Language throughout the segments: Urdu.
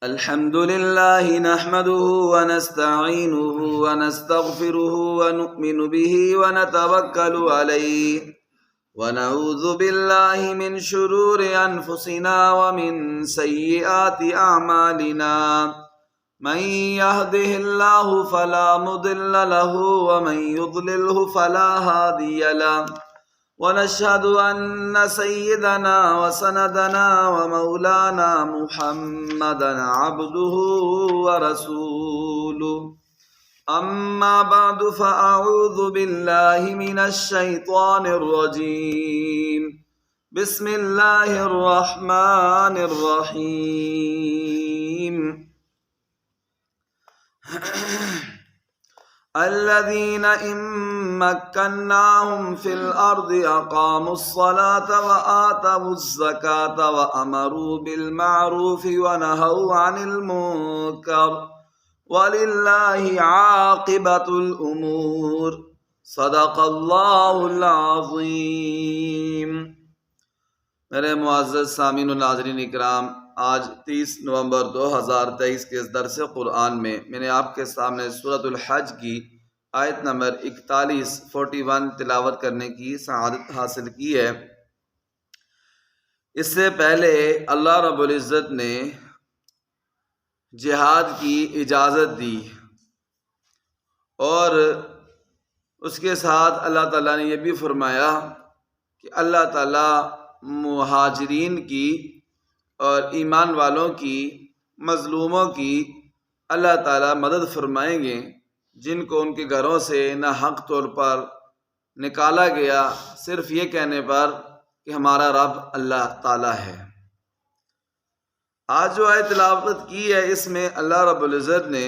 الحمد لله نحمده ونستعينه ونستغفره ونؤمن به ونتوكل عليه ونعوذ بالله من شرور أنفسنا ومن سيئات أعمالنا من يهده الله فلا مضل له ومن يضلله فلا هادي له ونشهد أن سيدنا وسندنا ومولانا محمدا عبده ورسوله أما بعد فأعوذ بالله من الشيطان الرجيم بسم الله الرحمن الرحيم الذين إن مكناهم في الأرض أقاموا الصلاة وآتوا الزكاة وأمروا بالمعروف ونهوا عن المنكر ولله عاقبة الأمور صدق اللہ العظیم۔ میرے معزز سامعین و ناظرین اکرام، آج 30 نومبر 2023 کے اس درس قرآن میں نے آپ کے سامنے سورۃ الحج کی آیت نمبر 41 تلاوت کرنے کی سعادت حاصل کی ہے۔ اس سے پہلے اللہ رب العزت نے جہاد کی اجازت دی اور اس کے ساتھ اللہ تعالیٰ نے یہ بھی فرمایا کہ اللہ تعالیٰ مہاجرین کی اور ایمان والوں کی، مظلوموں کی اللہ تعالیٰ مدد فرمائیں گے جن کو ان کے گھروں سے نہ حق طور پر نکالا گیا، صرف یہ کہنے پر کہ ہمارا رب اللہ تعالیٰ ہے۔ آج جو آیت تلاوت کی ہے، اس میں اللہ رب العزت نے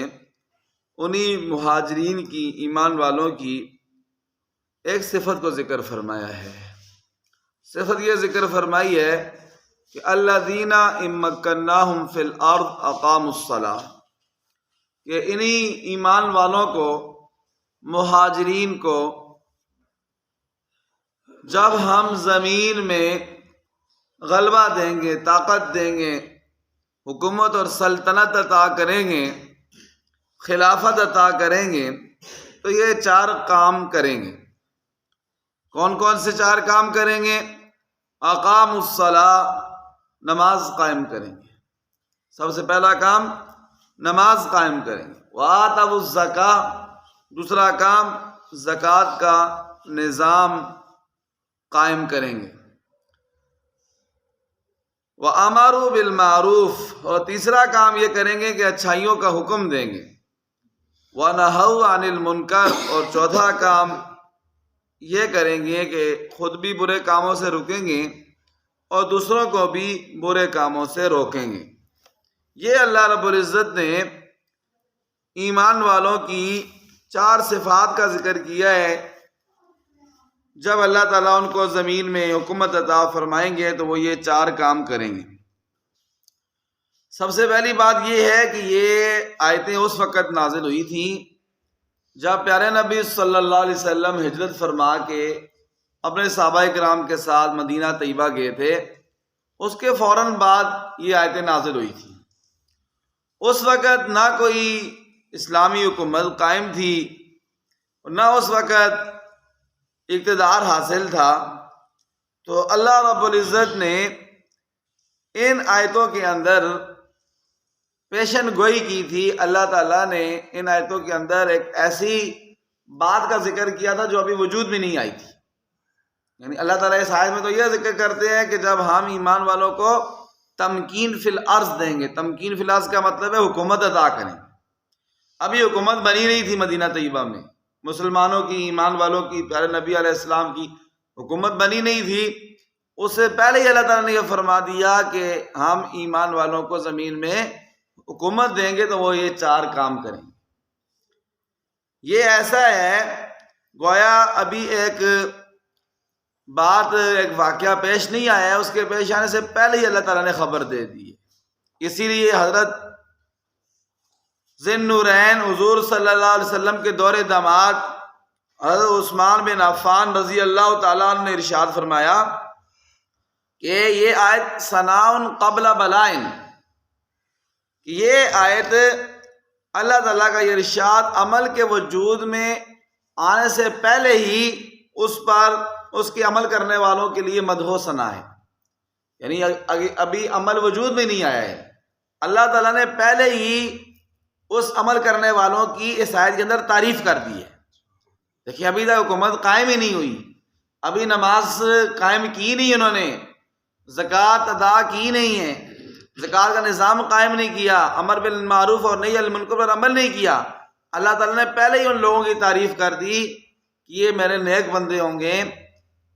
انہی مہاجرین کی، ایمان والوں کی ایک صفت کو ذکر فرمایا ہے۔ صفت یہ ذکر فرمائی ہے کہ الذین ان مکناہم فی الارض اقاموا الصلاۃ، کہ انہی ایمان والوں کو، مہاجرین کو جب ہم زمین میں غلبہ دیں گے، طاقت دیں گے، حکومت اور سلطنت عطا کریں گے، خلافت عطا کریں گے، تو یہ 4 کام کریں گے۔ کون کون سے 4 کام کریں گے؟ اقاموا الصلاۃ، نماز قائم کریں گے، سب سے پہلا کام نماز قائم کریں گے۔ وآتوا الزکاۃ، دوسرا کام زکوٰۃ کا نظام قائم کریں گے۔ وَأَمَرُوا بِالْمَعْرُوفِ، اور تیسرا کام یہ کریں گے کہ اچھائیوں کا حکم دیں گے۔ وَنَهَوْا عَنِ الْمُنْكَرِ، اور چوتھا کام یہ کریں گے کہ خود بھی برے کاموں سے رکیں گے اور دوسروں کو بھی برے کاموں سے روکیں گے۔ یہ اللہ رب العزت نے ایمان والوں کی 4 صفات کا ذکر کیا ہے۔ جب اللہ تعالیٰ ان کو زمین میں حکومت عطا فرمائیں گے تو وہ یہ 4 کام کریں گے۔ سب سے پہلی بات یہ ہے کہ یہ آیتیں اس وقت نازل ہوئی تھیں جب پیارے نبی صلی اللہ علیہ وسلم ہجرت فرما کے اپنے صحابہ کرام کے ساتھ مدینہ طیبہ گئے تھے۔ اس کے فوراً بعد یہ آیتیں نازل ہوئی تھیں۔ اس وقت نہ کوئی اسلامی حکومت قائم تھی، نہ اس وقت اقتدار حاصل تھا، تو اللہ رب العزت نے ان آیتوں کے اندر پیشن گوئی کی تھی۔ اللہ تعالیٰ نے ان آیتوں کے اندر ایک ایسی بات کا ذکر کیا تھا جو ابھی وجود میں نہیں آئی تھی۔ یعنی اللہ تعالیٰ اس آیت میں تو یہ ذکر کرتے ہیں کہ جب ہم ایمان والوں کو تمکین فی الارض دیں گے، تمکین فی الارض کا مطلب ہے حکومت عطا کریں۔ ابھی حکومت بنی نہیں تھی مدینہ طیبہ میں، مسلمانوں کی، ایمان والوں کی، پیارے نبی علیہ السلام کی حکومت بنی نہیں تھی۔ اس سے پہلے ہی اللہ تعالیٰ نے یہ فرما دیا کہ ہم ایمان والوں کو زمین میں حکومت دیں گے تو وہ یہ 4 کام کریں گے۔ یہ ایسا ہے گویا ابھی ایک بات، ایک واقعہ پیش نہیں آیا ہے، اس کے پیش آنے سے پہلے ہی اللہ تعالیٰ نے خبر دے دی ہے۔ اسی لیے حضرت ذی النورین حضور صلی اللہ علیہ وسلم کے دور داماد حضرت عثمان بن عفان رضی اللہ تعالیٰ عنہ نے ارشاد فرمایا کہ یہ آیت ثناء قبل بلائن، کہ یہ آیت اللہ تعالیٰ کا یہ ارشاد عمل کے وجود میں آنے سے پہلے ہی اس کے عمل کرنے والوں کے لیے مدح و ثنا ہے، یعنی ابھی عمل وجود میں نہیں آیا ہے، اللہ تعالیٰ نے پہلے ہی اس عمل کرنے والوں کی اس آیت کے اندر تعریف کر دی ہے۔ دیکھیے ابھی تک حکومت قائم ہی نہیں ہوئی، ابھی نماز قائم کی نہیں، انہوں نے زکوٰۃ ادا کی نہیں ہے، زکوٰۃ کا نظام قائم نہیں کیا، امر بالمعروف اور نہی عن المنکر پر عمل نہیں کیا۔ اللہ تعالیٰ نے پہلے ہی ان لوگوں کی تعریف کر دی کہ یہ میرے نیک بندے ہوں گے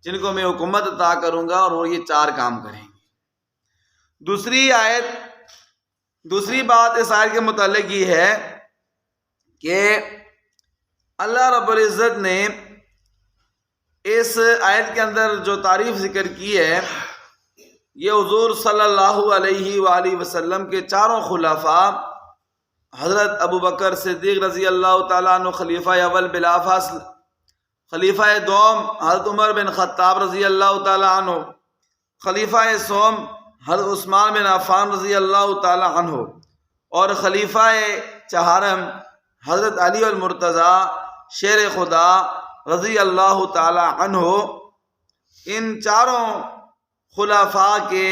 جن کو میں حکومت عطا کروں گا، اور وہ یہ 4 کام کریں گے۔ دوسری بات اس آیت کے متعلق یہ ہے کہ اللہ رب العزت نے اس آیت کے اندر جو تعریف ذکر کی ہے، یہ حضور صلی اللہ علیہ وآلہ وسلم کے 4 خلفاء، حضرت ابو بکر صدیق رضی اللہ تعالیٰ عنہ خلیفہ اول بلا فاصل، خلیفہ دوم حضرت عمر بن خطاب رضی اللہ تعالیٰ عنہ، خلیفہ سوم حضرت عثمان بن عفان رضی اللہ تعالیٰ عنہ، اور خلیفہ چہارم حضرت علی المرتضیٰ شیر خدا رضی اللہ تعالیٰ عنہ۔ ان 4 خلفاء کے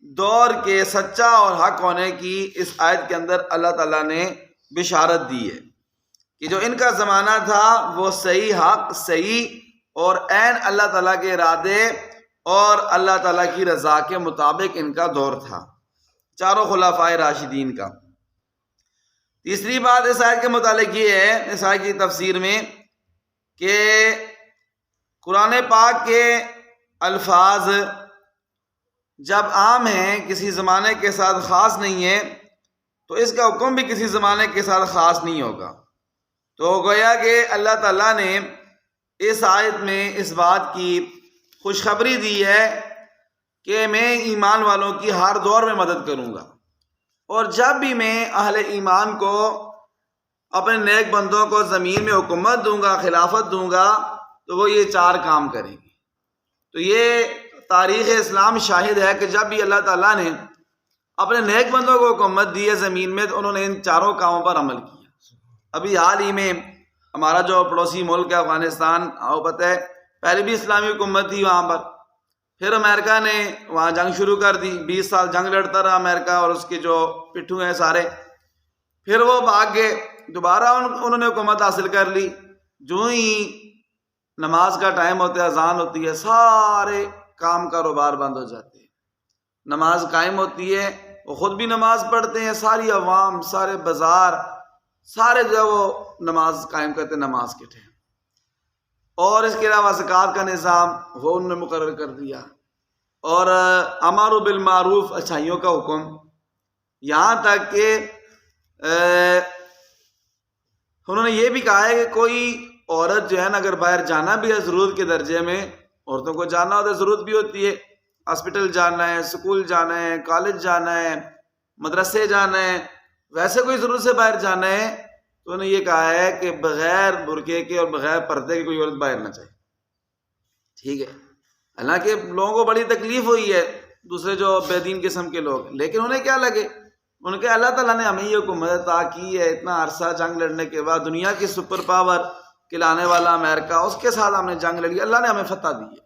دور کے سچا اور حق ہونے کی اس آیت کے اندر اللہ تعالیٰ نے بشارت دی ہے کہ جو ان کا زمانہ تھا وہ صحیح حق، صحیح اور عین اللہ تعالیٰ کے ارادے اور اللہ تعالیٰ کی رضا کے مطابق ان کا دور تھا، 4 خلفاء راشدین کا۔ تیسری بات اس آیت کے متعلق یہ ہے، اس آیت کی تفسیر میں، کہ قرآن پاک کے الفاظ جب عام ہیں، کسی زمانے کے ساتھ خاص نہیں ہے، تو اس کا حکم بھی کسی زمانے کے ساتھ خاص نہیں ہوگا۔ تو گویا کہ اللہ تعالیٰ نے اس آیت میں اس بات کی خوشخبری دی ہے کہ میں ایمان والوں کی ہر دور میں مدد کروں گا، اور جب بھی میں اہل ایمان کو، اپنے نیک بندوں کو زمین میں حکومت دوں گا، خلافت دوں گا، تو وہ یہ 4 کام کریں گے۔ تو یہ تاریخ اسلام شاہد ہے کہ جب بھی اللہ تعالیٰ نے اپنے نیک بندوں کو حکومت دی ہے زمین میں، تو انہوں نے ان 4 کاموں پر عمل کیا۔ ابھی حال ہی میں ہمارا جو پڑوسی ملک ہے افغانستان، آپ کو پتہ ہے پہلے بھی اسلامی حکومت تھی وہاں پر، پھر امریکہ نے وہاں جنگ شروع کر دی، 20 سال جنگ لڑتا رہا امریکہ اور اس کے جو پٹھو ہیں سارے، پھر وہ بھاگ گئے، دوبارہ انہوں نے حکومت حاصل کر لی۔ جو ہی نماز کا ٹائم ہوتا ہے، اذان ہوتی ہے، سارے کام کاروبار بند ہو جاتے ہیں، نماز قائم ہوتی ہے، وہ خود بھی نماز پڑھتے ہیں، ساری عوام، سارے بازار، سارے جو وہ نماز قائم کرتے ہیں نماز کے ٹائم، اور اس کے علاوہ زکوٰۃ کا نظام وہ انہوں نے مقرر کر دیا، اور امر بالمعروف، اچھائیوں کا حکم، یہاں تک کہ انہوں نے یہ بھی کہا ہے کہ کوئی عورت جو ہے نا، اگر باہر جانا بھی ہے ضرورت کے درجے میں، عورتوں کو جانا ہوتا ہے، ضرورت بھی ہوتی ہے، ہاسپٹل جانا ہے، سکول جانا ہے، کالج جانا ہے، مدرسے جانا ہے، ویسے کوئی ضرورت سے باہر جانا ہے، تو انہوں نے یہ کہا ہے کہ بغیر برقعے کے اور بغیر پردے کے کوئی عورت باہر نہ جائے۔ ٹھیک ہے، حالانکہ لوگوں کو بڑی تکلیف ہوئی ہے، دوسرے جو بے دین قسم کے لوگ، لیکن انہیں کیا لگے، ان کے اللہ تعالیٰ نے ہمیں یہ حکومت عطا کی ہے، اتنا عرصہ جنگ لڑنے کے بعد، دنیا کی سپر پاور کلانے والا امریکہ، اس کے ساتھ ہم نے جنگ لڑی، اللہ نے ہمیں فتح دی ہے،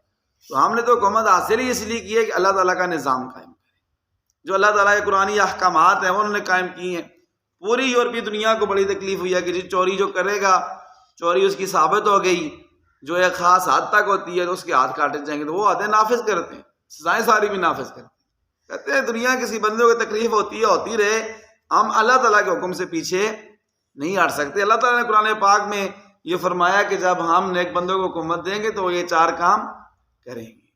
تو ہم نے تو حکومت حاصل ہی اس لیے کی ہے کہ اللہ تعالیٰ کا نظام قائم کرے، جو اللہ تعالیٰ کے قرآنی احکامات ہیں وہ انہوں نے قائم کی ہیں۔ پوری یورپی دنیا کو بڑی تکلیف ہوئی ہے کہ جی چوری جو کرے گا، چوری اس کی ثابت ہو گئی، جو ایک خاص حد تک ہوتی ہے تو اس کے ہاتھ کاٹے جائیں گے، تو وہ حدیں نافذ کرتے ہیں، سزائیں ساری بھی نافذ کرتے ہیں، کہتے ہیں دنیا کسی بندے کو تکلیف ہوتی ہے، ہوتی رہے، ہم اللہ تعالیٰ کے حکم سے پیچھے نہیں ہٹ سکتے۔ اللہ تعالیٰ نے قرآن پاک میں یہ فرمایا کہ جب ہم نیک بندوں کو حکومت دیں گے تو وہ یہ 4 کام کریں گے۔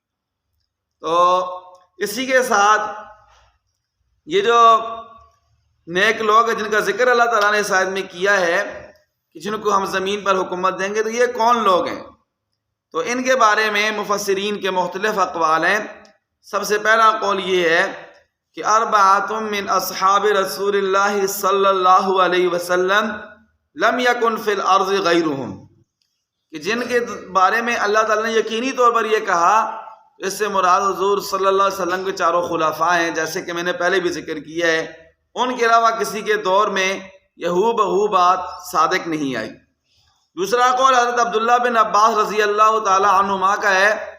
تو اسی کے ساتھ یہ جو نیک لوگ ہیں جن کا ذکر اللہ تعالیٰ نے اس آیت میں کیا ہے کہ جن کو ہم زمین پر حکومت دیں گے، تو یہ کون لوگ ہیں؟ تو ان کے بارے میں مفسرین کے مختلف اقوال ہیں۔ سب سے پہلا قول یہ ہے کہ 4 من اصحاب رسول اللہ صلی اللہ علیہ وسلم لم یکن فی الارض غیرہم، کہ جن کے بارے میں اللہ تعالیٰ نے یقینی طور پر یہ کہا، اس سے مراد حضور صلی اللہ علیہ وسلم کے 4 خلفاء ہیں، جیسے کہ میں نے پہلے بھی ذکر کیا ہے ان کے علاوہ کسی کے دور میں یہ ہو بہو بات صادق نہیں آئی۔ دوسرا قول حضرت عبداللہ بن عباس رضی اللہ تعالی عنہما کا ہے